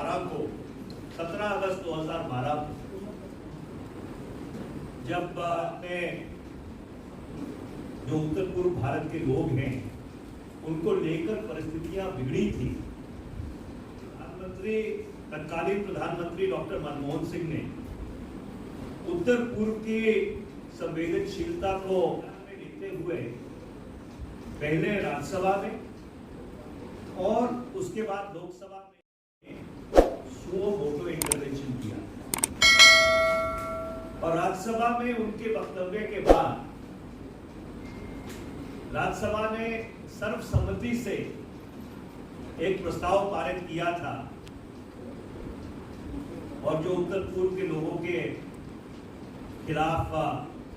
2012 को 17 अगस्त 2012 को जब अपने जो उत्तर पूर्व भारत के लोग हैं उनको लेकर परिस्थितियां बिगड़ी थी, तत्कालीन प्रधानमंत्री डॉक्टर मनमोहन सिंह ने उत्तर पूर्व की संवेदनशीलता को ध्यान में लेते हुए पहले राज्यसभा में और उसके बाद लोकसभा में स्लो वोटो इंटरवेंशन किया और राज्यसभा में उनके वक्तव्य के बाद राज्यसभा ने सर्वसम्मति से एक प्रस्ताव पारित किया था और जो उत्तर पूर्व के लोगों के खिलाफ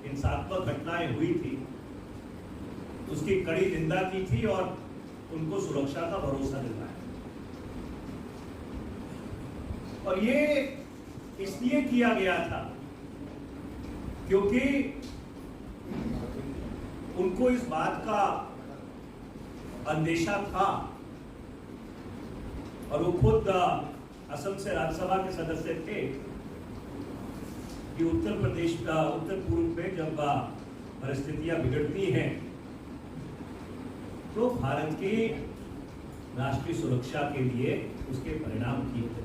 हिंसात्मक घटनाएं हुई थी उसकी कड़ी निंदा की थी और उनको सुरक्षा का भरोसा दिलाया। और ये इसलिए किया गया था क्योंकि उनको इस बात का अंदेशा था और वो खुद असम से राज्यसभा के सदस्य थे कि उत्तर पूर्व में जब परिस्थितियां बिगड़ती हैं तो भारत की राष्ट्रीय सुरक्षा के लिए उसके परिणाम किए थे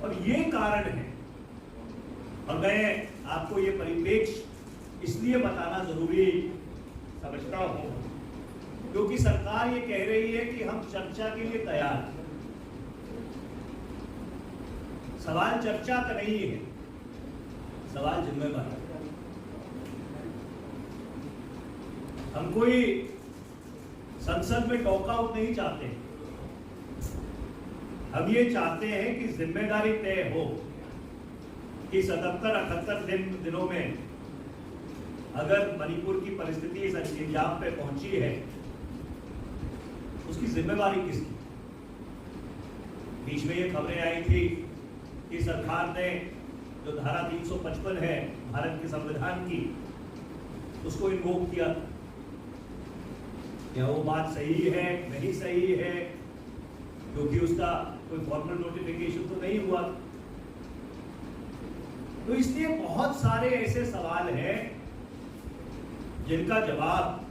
और ये कारण है। और मैं आपको ये परिप्रेक्ष्य इसलिए बताना जरूरी समझता हूं क्योंकि सरकार ये कह रही है कि हम चर्चा के लिए तैयार हैं। सवाल चर्चा का नहीं है, सवाल जिम्मेदारी। हम कोई संसद में टॉकआउट नहीं चाहते, हम ये चाहते हैं कि जिम्मेदारी तय हो कि 77-78 दिनों में अगर मणिपुर की परिस्थिति इस अंजाम पे पहुंची है उसकी जिम्मेवारी किसकी। बीच में ये खबरें आई थी कि सरकार ने जो धारा 355 है भारत के संविधान की उसको इन्वोक किया। क्या वो बात सही है नहीं सही है, क्योंकि उसका कोई फॉर्मल नोटिफिकेशन तो नहीं हुआ। तो इसलिए बहुत सारे ऐसे सवाल हैं जिनका जवाब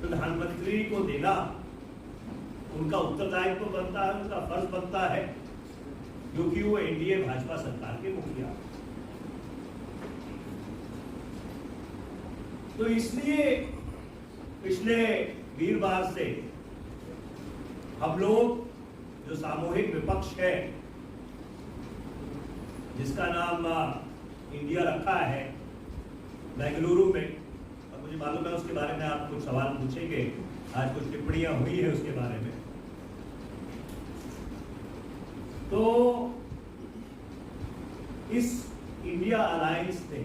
प्रधानमंत्री को देना उनका उत्तरदायित्व बनता है, उनका फर्ज बनता है, क्योंकि वो एनडीए भाजपा सरकार के मुखिया। तो इसलिए पिछले वीरवार से हम लोग जो सामूहिक विपक्ष है जिसका नाम इंडिया रखा है बेंगलुरु में, और मुझे मालूम है उसके बारे में आप कुछ सवाल पूछेंगे, आज कुछ टिप्पणियां हुई है उसके बारे में। तो इस इंडिया अलायंस ने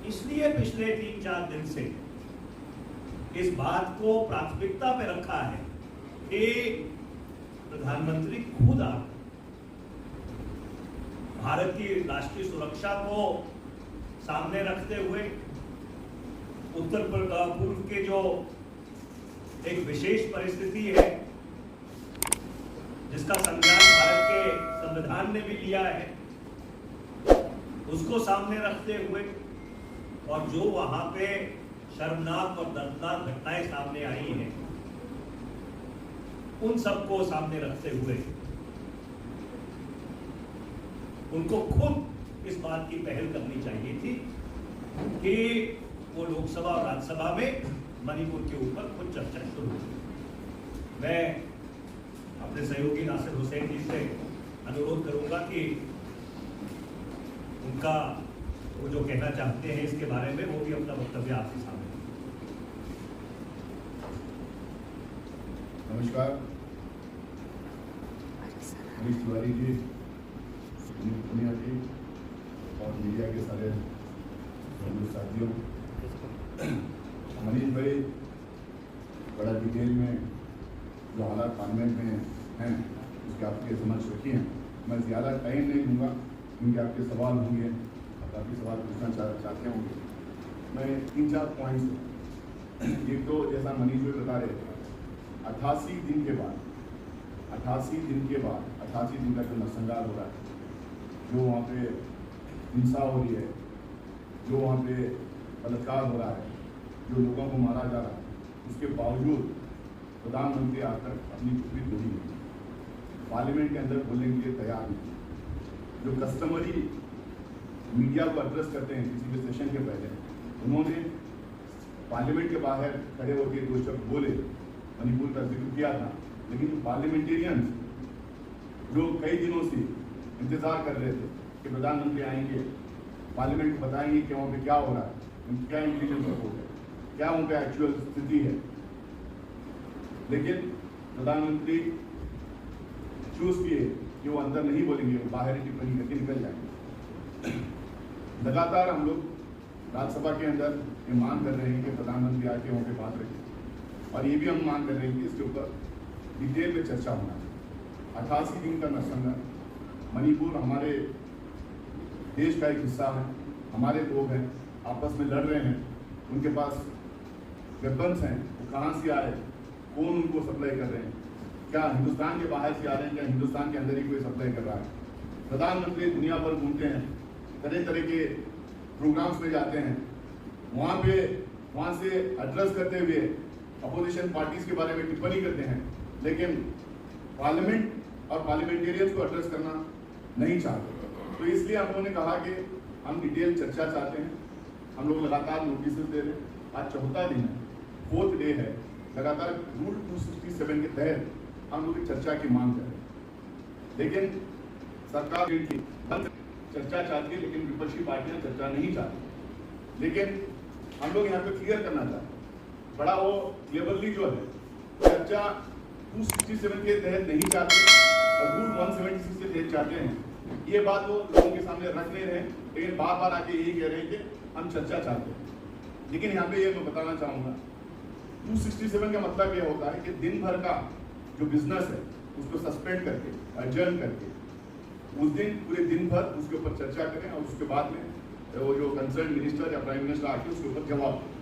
इसलिए पिछले 3-4 दिन से इस बात को प्राथमिकता पे रखा है कि प्रधानमंत्री खुद आ भारत की राष्ट्रीय सुरक्षा को सामने रखते हुए उत्तर पूर्व के जो एक विशेष परिस्थिति है जिसका संज्ञान भारत के संविधान ने भी लिया है उसको सामने रखते हुए, और जो वहां पे शर्मनाक और दर्दनाक घटनाएं सामने आई हैं उन सबको सामने रखते हुए उनको खुद इस बात की पहल करनी चाहिए थी कि वो लोकसभा और राज्यसभा में मणिपुर के ऊपर खुद चर्चा शुरू हो। मैं अपने सहयोगी नासिर हुसैन जी से अनुरोध करूंगा कि उनका वो जो कहना चाहते हैं इसके बारे में वो भी अपना वक्तव्य आपके सामने। नमस्कार, मनीष तिवारी जी, सुनील पुनिया जी और मीडिया के सारे साथियों। मनीष भाई बड़ा डिटेल में जो हालात पार्लियामेंट में हैं उसके आपके समझ रखी हैं। मैं ज़्यादा टाइम नहीं दूंगा क्योंकि आपके सवाल होंगे, आप काफ़ी सवाल पूछना चाहते होंगे। मैं 3-4 पॉइंट्स, एक तो जैसा मनीष भाई बता रहे थे 88 दिन के बाद 88 दिन के बाद 88 दिन का जो नरसंहार हो रहा है, जो वहाँ पे हिंसा हो रही है, जो वहाँ पे बलात्कार हो रहा है, जो लोगों को मारा जा रहा है, उसके बावजूद प्रधानमंत्री आकर अपनी टुकड़ी तोड़ी नहीं, पार्लियामेंट के अंदर बोलने के लिए तैयार नहीं। जो कस्टमरी मीडिया को एड्रेस करते हैं किसी भी सेशन के पहले, उन्होंने पार्लियामेंट के बाहर खड़े होकर दो शब्द बोले, मणिपुर का जिक्र किया था, लेकिन पार्लियामेंटेरियंस जो कई दिनों से इंतजार कर रहे थे कि प्रधानमंत्री आएंगे, पार्लियामेंट को बताएंगे कि वहाँ पे क्या हो रहा है, क्या इंटेलिजेंस रिपोर्ट है, क्या वहाँ पे एक्चुअल स्थिति है, लेकिन प्रधानमंत्री चूज किए कि वो अंदर नहीं बोलेंगे, वो बाहर ही टिप्पणी करके निकल जाएंगे। लगातार हम लोग राज्यसभा के अंदर ये मांग कर रहे हैं कि प्रधानमंत्री आके वहाँ पे बात रखें, और ये भी हम मांग कर रहे हैं कि इसके ऊपर डिटेल में चर्चा होना चाहिए। 88 दिन का नरसंहार, मणिपुर हमारे देश का एक हिस्सा है, हमारे लोग हैं, आपस में लड़ रहे हैं, उनके पास वेपन्स हैं, वो कहाँ से आ रहे हैं, कौन उनको सप्लाई कर रहे हैं, क्या हिंदुस्तान के बाहर से आ रहे हैं, क्या हिंदुस्तान के अंदर ही कोई सप्लाई कर रहा है। प्रधानमंत्री दुनिया भर घूमते हैं, तरह तरह के प्रोग्राम्स में जाते हैं, वहाँ से एड्रेस करते हुए अपोजिशन पार्टीज के बारे में टिप्पणी करते हैं, लेकिन पार्लियामेंट और पार्लियामेंटेरियंस को एड्रेस करना नहीं चाहते। तो इसलिए हम लोगों ने कहा कि हम डिटेल चर्चा चाहते हैं। हम लोग लगातार नोटिस दे रहे हैं, आज चौथा दिन है, 4th डे है, लगातार रूल 267 के तहत हम लोग चर्चा की मांग कर रहे हैं, लेकिन सरकार चर्चा चाहती है, लेकिन विपक्षी पार्टियां चर्चा नहीं चाहती। लेकिन हम लोग यहाँ पे क्लियर करना चाहते हैं, बड़ा वो क्लियरली जो है चर्चा 267 के तहत नहीं चाहते और रूल 176 के तहत चाहते हैं, ये बात वो लोगों के सामने रख ले रहे हैं, लेकिन बार बार आके यही कह रहे हैं कि हम चर्चा चाहते हैं। लेकिन यहाँ पे ये मैं बताना चाहूँगा, 267 का मतलब ये होता है कि दिन भर का जो बिजनेस है उसको सस्पेंड करके, अडजर्न करके, उस दिन पूरे दिन भर उसके ऊपर चर्चा करें और उसके बाद में वो जो कंसर्न मिनिस्टर या प्राइम मिनिस्टर आके उसके ऊपर जवाब दें।